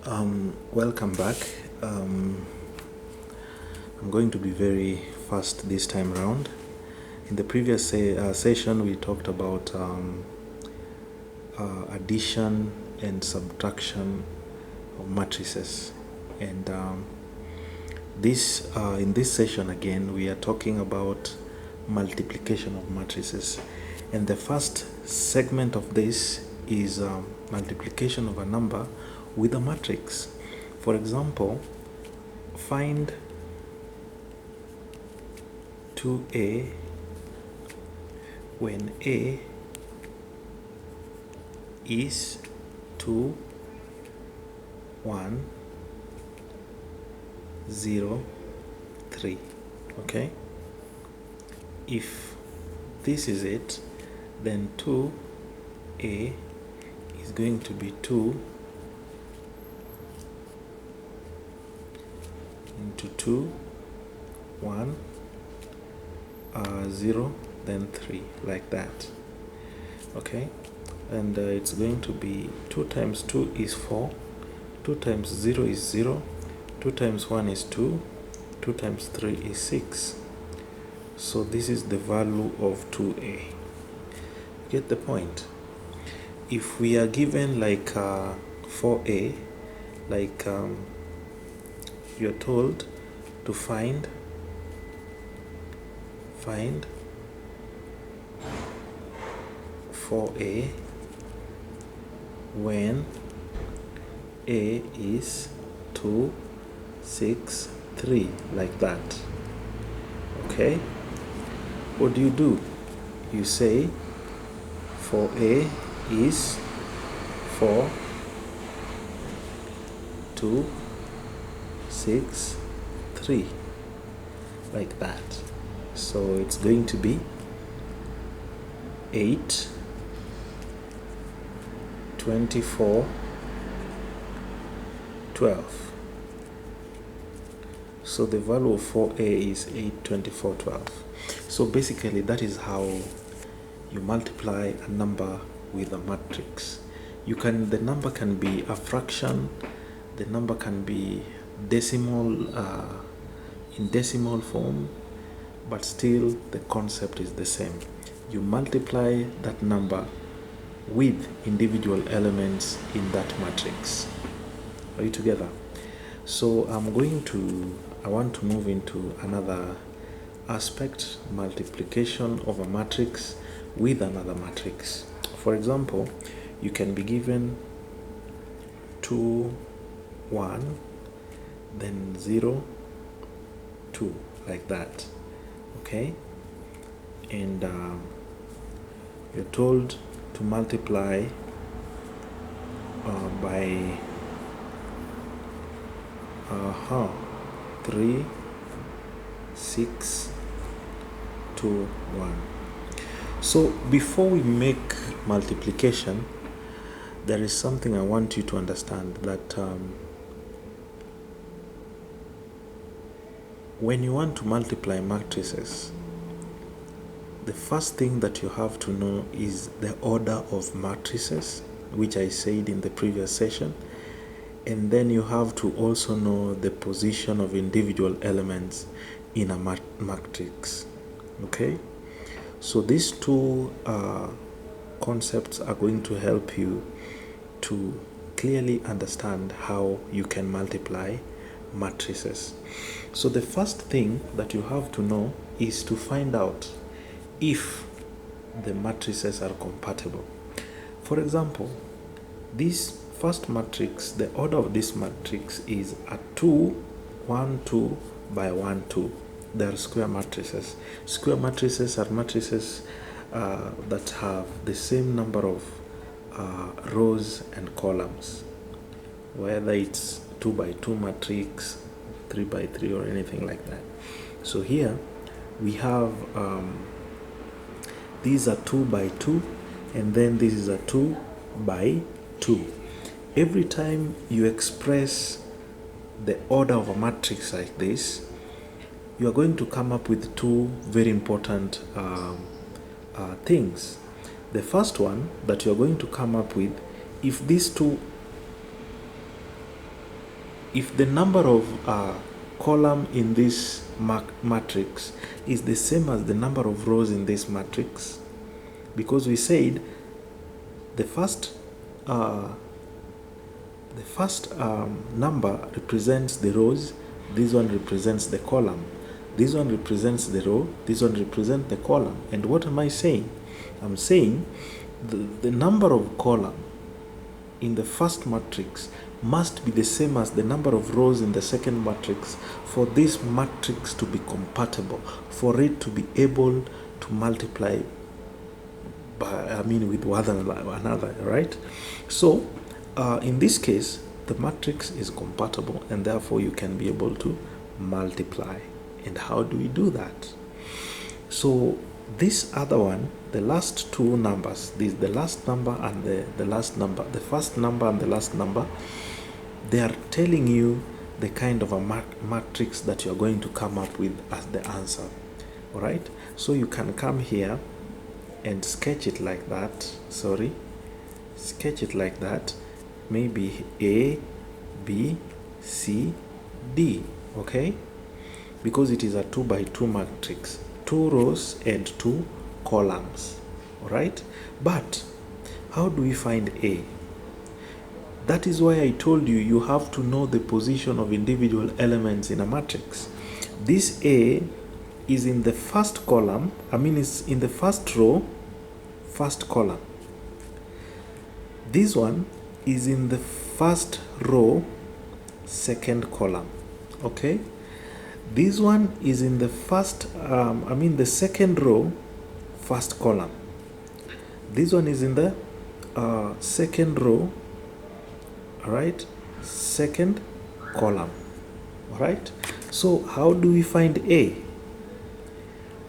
Welcome back. I'm going to be very fast this time around. In the previous session, we talked about addition and subtraction of matrices, and in this session again, we are talking about multiplication of matrices. And the first segment of this is multiplication of a number with a matrix. For example, find 2a when a is 2, 1, 0, 3. Okay? If this is it, then 2a is going to be 2 into 2, 1, 0, then 3, like that. Okay? And it's going to be 2 times 2 is 4, 2 times 0 is 0, 2 times 1 is 2, 2 times 3 is 6. So this is the value of 2a. Get the point? If we are given like 4a, like you're told to find 4a when a is 2, 6, 3, like that. Okay? What do? You say 4a is 4, 2, 6, 3, like that. So it's going to be 8, 24, 12. So the value of 4a is 8, 24, 12. So basically that is how you multiply a number with a matrix. The number can be a fraction, the number can be decimal, in decimal form, but still the concept is the same. You multiply that number with individual elements in that matrix. Are you together? So I want to move into another aspect, multiplication of a matrix with another matrix. For example, you can be given 2, 1, then 0, 2, like that. Okay? And you're told to multiply by 3, 6, 2, 1. So before we make multiplication, there is something I want you to understand, that when you want to multiply matrices, the first thing that you have to know is the order of matrices, which I said in the previous session. And then you have to also know the position of individual elements in a matrix. Okay? So these two concepts are going to help you to clearly understand how you can multiply matrices. So the first thing that you have to know is to find out if the matrices are compatible. For example, this first matrix, the order of this matrix is a 2, 1, 2 by 1, 2. They are square matrices. Square matrices are matrices that have the same number of rows and columns, whether it's 2 by 2 matrix, 3 by 3, or anything like that. So here we have these are 2 by 2, and then this is a 2 by 2. Every time you express the order of a matrix like this, you are going to come up with two very important things. The first one that you are going to come up with, if these two if the number of column in this matrix is the same as the number of rows in this matrix, because we said the first number represents the rows, this one represents the column, this one represents the row, this one represents the column. And what am I saying? I'm saying the number of column in the first matrix must be the same as the number of rows in the second matrix for this matrix to be compatible, for it to be able to multiply with one another, right? So in this case, the matrix is compatible, and therefore you can be able to multiply. And how do we do that? So this other one, the last two numbers, this the last number and the last number, the first number and the last number, they are telling you the kind of a matrix that you're going to come up with as the answer. All right, so you can come here and sketch it like that. Sketch it like that. Maybe A, B, C, D. Okay, because it is a 2 by 2 matrix, 2 rows and 2 columns. All right, but how do we find A? That is why I told you you have to know the position of individual elements in a matrix. This A is in the first column, it's in the first row, first column. This one is in the first row, second column. Okay, this one is in the first the second row, first column. This one is in the second row, all right, second column. All right, so how do we find A?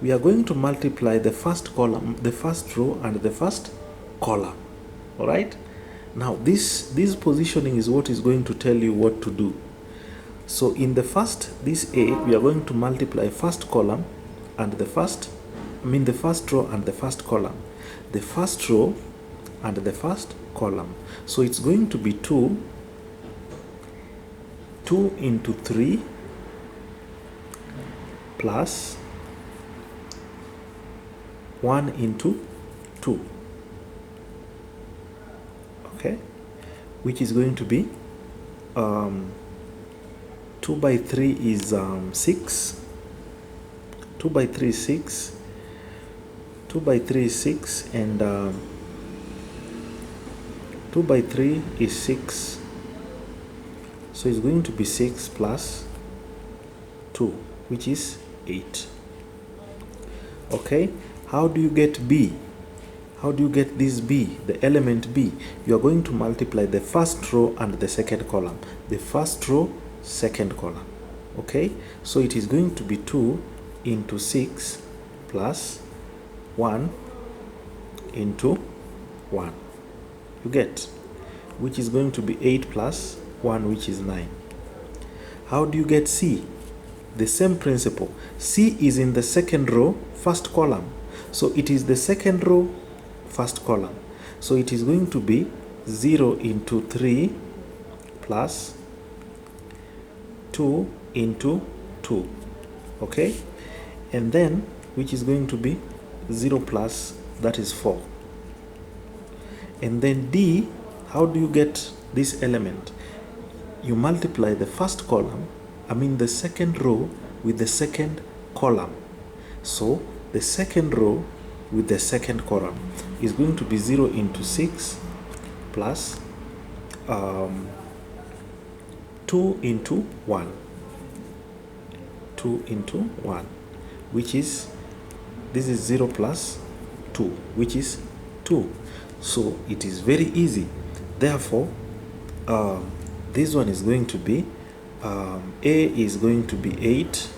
We are going to multiply the first column, the first row, and the first column. All right, now this positioning is what is going to tell you what to do. So in the first, this A, we are going to multiply first column and the first row and the first column, the first row and the first column. So it's going to be 2 into 3 plus 1 into 2. Okay, which is going to be 2 by 3 is 6. 2 by 3 is 6. 2 by 3 is 6, and 2 by 3 is 6. So it's going to be 6 plus 2, which is 8. Okay, how do you get B? How do you get this B, the element B? You are going to multiply the first row and the second column. The first row, second column. Okay, so it is going to be 2 into 6 plus 1 into 1. You get, which is going to be 8 plus 1, which is 9. How do you get C? The same principle. C is in the second row, first column. So it is the second row, first column. So it is going to be 0 into 3 plus 2 into 2. Okay, and then which is going to be 0 plus, that is 4. And then D, how do you get this element? You multiply the first column, the second row with the second column. So the second row with the second column is going to be 0 into 6 plus 2 into 1. 2 into 1, which is, this is 0 plus 2, which is 2. So it is very easy. Therefore, this one is going to be, A is going to be 8,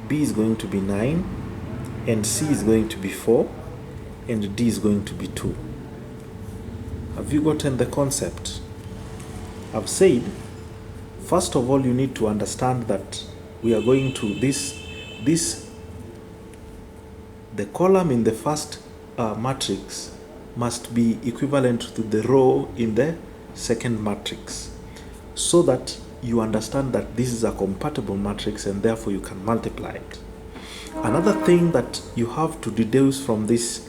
B is going to be 9, and C is going to be 4, and D is going to be 2. Have you gotten the concept? I've said, first of all, you need to understand that we are going to the column in the first matrix must be equivalent to the row in the second matrix, so that you understand that this is a compatible matrix and therefore you can multiply it. Another thing that you have to deduce from these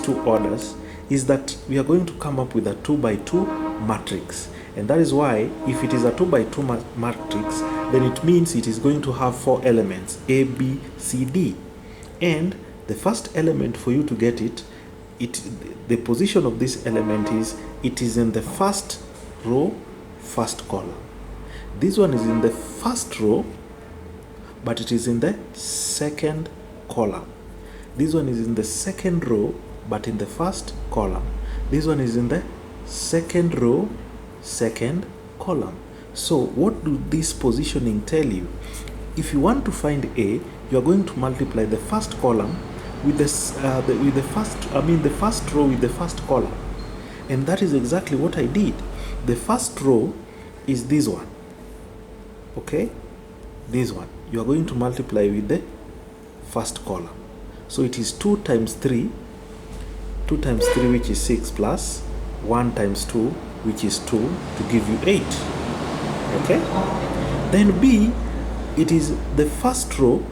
two orders is that we are going to come up with a 2 by 2 matrix. And that is why if it is a 2 by 2 matrix, then it means it is going to have 4 elements, A, B, C, D. And the first element, for you to get it, the position of this element is, it is in the first row, first column. This one is in the first row, but it is in the second column. This one is in the second row, but in the first column. This one is in the second row, second column. So what do this positioning tell you? If you want to find A, you are going to multiply the first column with the first row with the first column. And that is exactly what I did. The first row is this one. Okay? This one. You are going to multiply with the first column. So it is 2 times 3. 2 times 3, which is 6, plus 1 times 2, which is 2, to give you 8. Okay? Then B, it is the first row.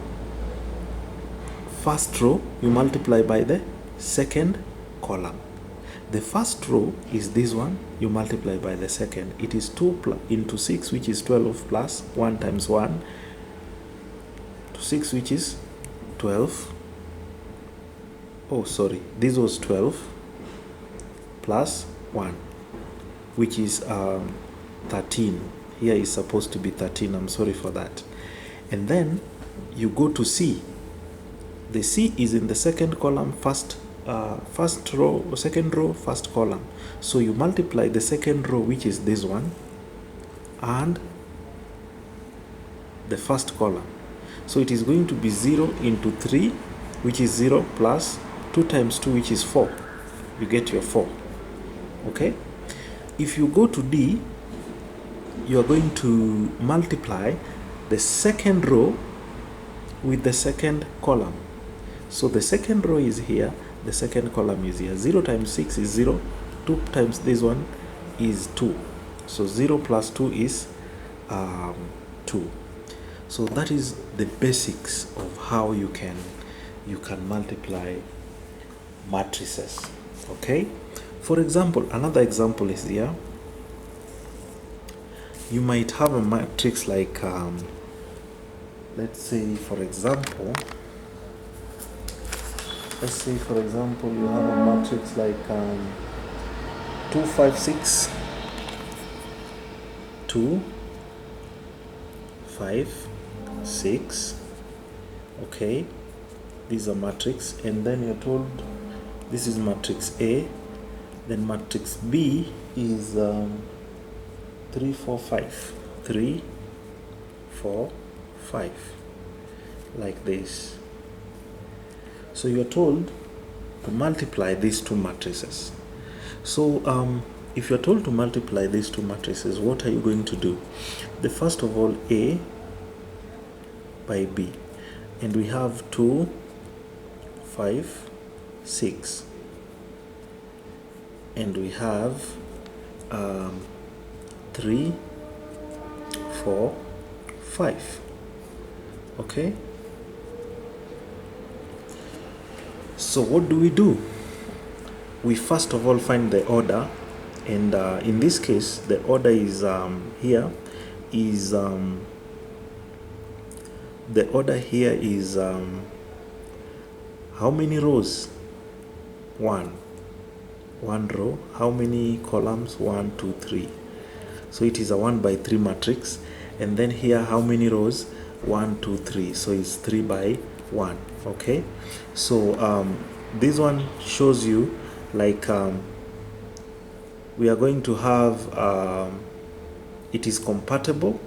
First row, you multiply by the second column. The first row is this one, you multiply by the second. It is 2 into 6, which is 12, plus 1 times 1, to 6, which is 12. Oh, sorry, this was 12, plus 1, which is 13. Here is supposed to be 13, I'm sorry for that. And then you go to C. The C is in the second column, first row, second row, first column. So you multiply the second row, which is this one, and the first column. So it is going to be 0 into 3, which is 0, plus 2 times 2, which is 4. You get your 4. Okay? If you go to D, you are going to multiply the second row with the second column. So the second row is here, the second column is here. 0 times 6 is 0. 2 times this one is 2. So 0 plus 2 is 2. So that is the basics of how you can multiply matrices. Okay? For example, another example is here. You might have a matrix like, let's say for example, you have a matrix like 2, 5, 6, 2, 5, 6. Okay, these are matrix, and then you're told this is matrix A. Then matrix B is 3, 4, 5, 3, 4, 5, like this. So you're told to multiply these two matrices. So if you're told to multiply these two matrices, what are you going to do? The first of all, A by B, and we have 2, 5, 6, and we have 3, 4, 5. Okay, so what do? We first of all find the order, and in this case the order is here is the order here is how many rows? One row. How many columns? 1, 2, 3. So it is a 1 by 3 matrix. And then here, how many rows? 1, 2, 3. So it's 3 by 1. Okay, so this one shows you like we are going to have it is compatible,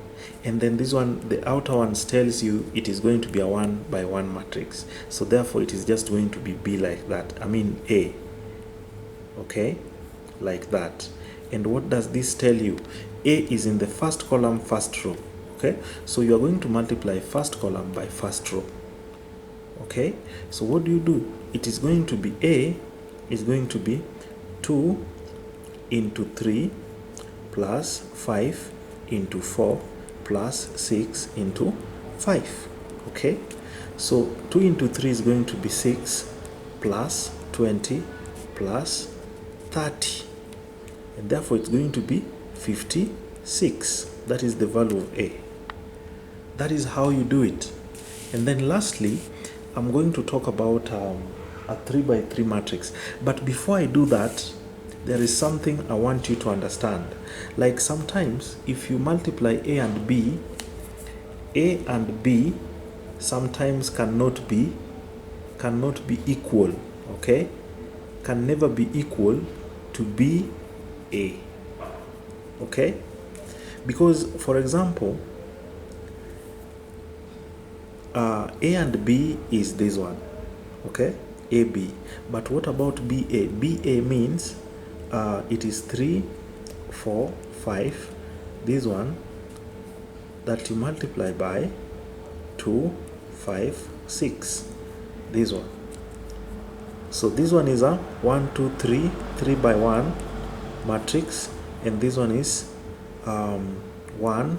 and then this one, the outer ones, tells you it is going to be a 1 by 1 matrix. So therefore it is just going to be B like that, I mean A. Okay, like that. And what does this tell you? A is in the first column, first row. Okay, so you are going to multiply first column by first row. Okay, so what do? It is going to be A is going to be 2 into 3 plus 5 into 4 plus 6 into 5. Okay, so 2 into 3 is going to be 6 plus 20 plus 30, and therefore it's going to be 56. That is the value of A. That is how you do it. And then lastly, I'm going to talk about a 3 by 3 matrix. But before I do that, there is something I want you to understand. Like sometimes if you multiply A and B sometimes cannot be equal, okay? Can never be equal to BA, okay? Because for example, A and B is this one, okay? AB. But what about BA? BA means it is 3, 4, 5. This one that you multiply by 2, 5, 6. This one. So this one is a 1, 2, 3, 3 by 1 matrix, and this one is 1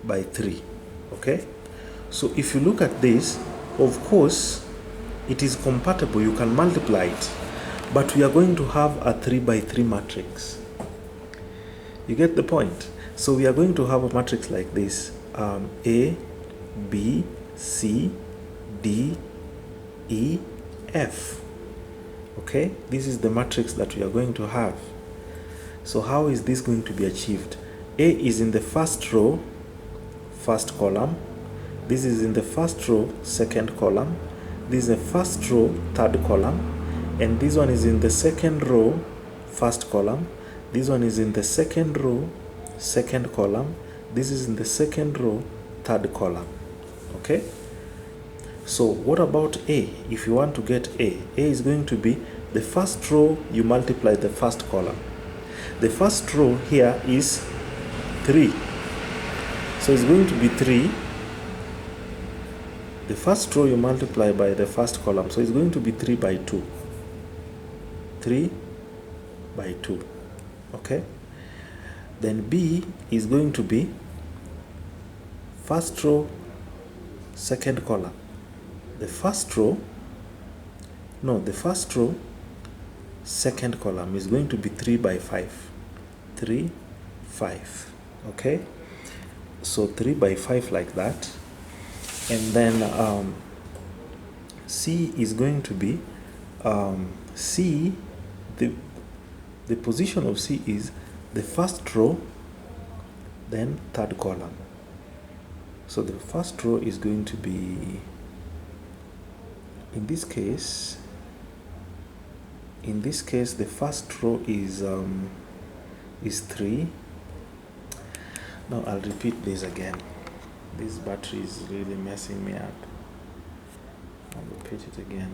by 3. Okay, so if you look at this, of course it is compatible, you can multiply it, but we are going to have a 3 by 3 matrix. You get the point? So we are going to have a matrix like this, A, B, C, D, E, F. Okay, this is the matrix that we are going to have. So how is this going to be achieved? A is in the first row, first column. This is in the first row, second column. This is the first row, third column. And this one is in the second row, first column. This one is in the second row, second column. This is in the second row, third column. Okay, so what about A? If you want to get A is going to be the first row, you multiply the first column. The first row here is 3, so it's going to be 3. The first row you multiply by the first column, so it's going to be 3 by 2. 3 by 2. Okay, then B is going to be first row, second column. The first row, second column is going to be 3 by 5. 3, 5. Okay, so 3 by 5 like that. And then C is going to be C, the position of C is the first row, then third column. So the first row is going to be, in this case the first row is 3. Now I'll repeat this again. This battery is really messing me up. I'll repeat it again.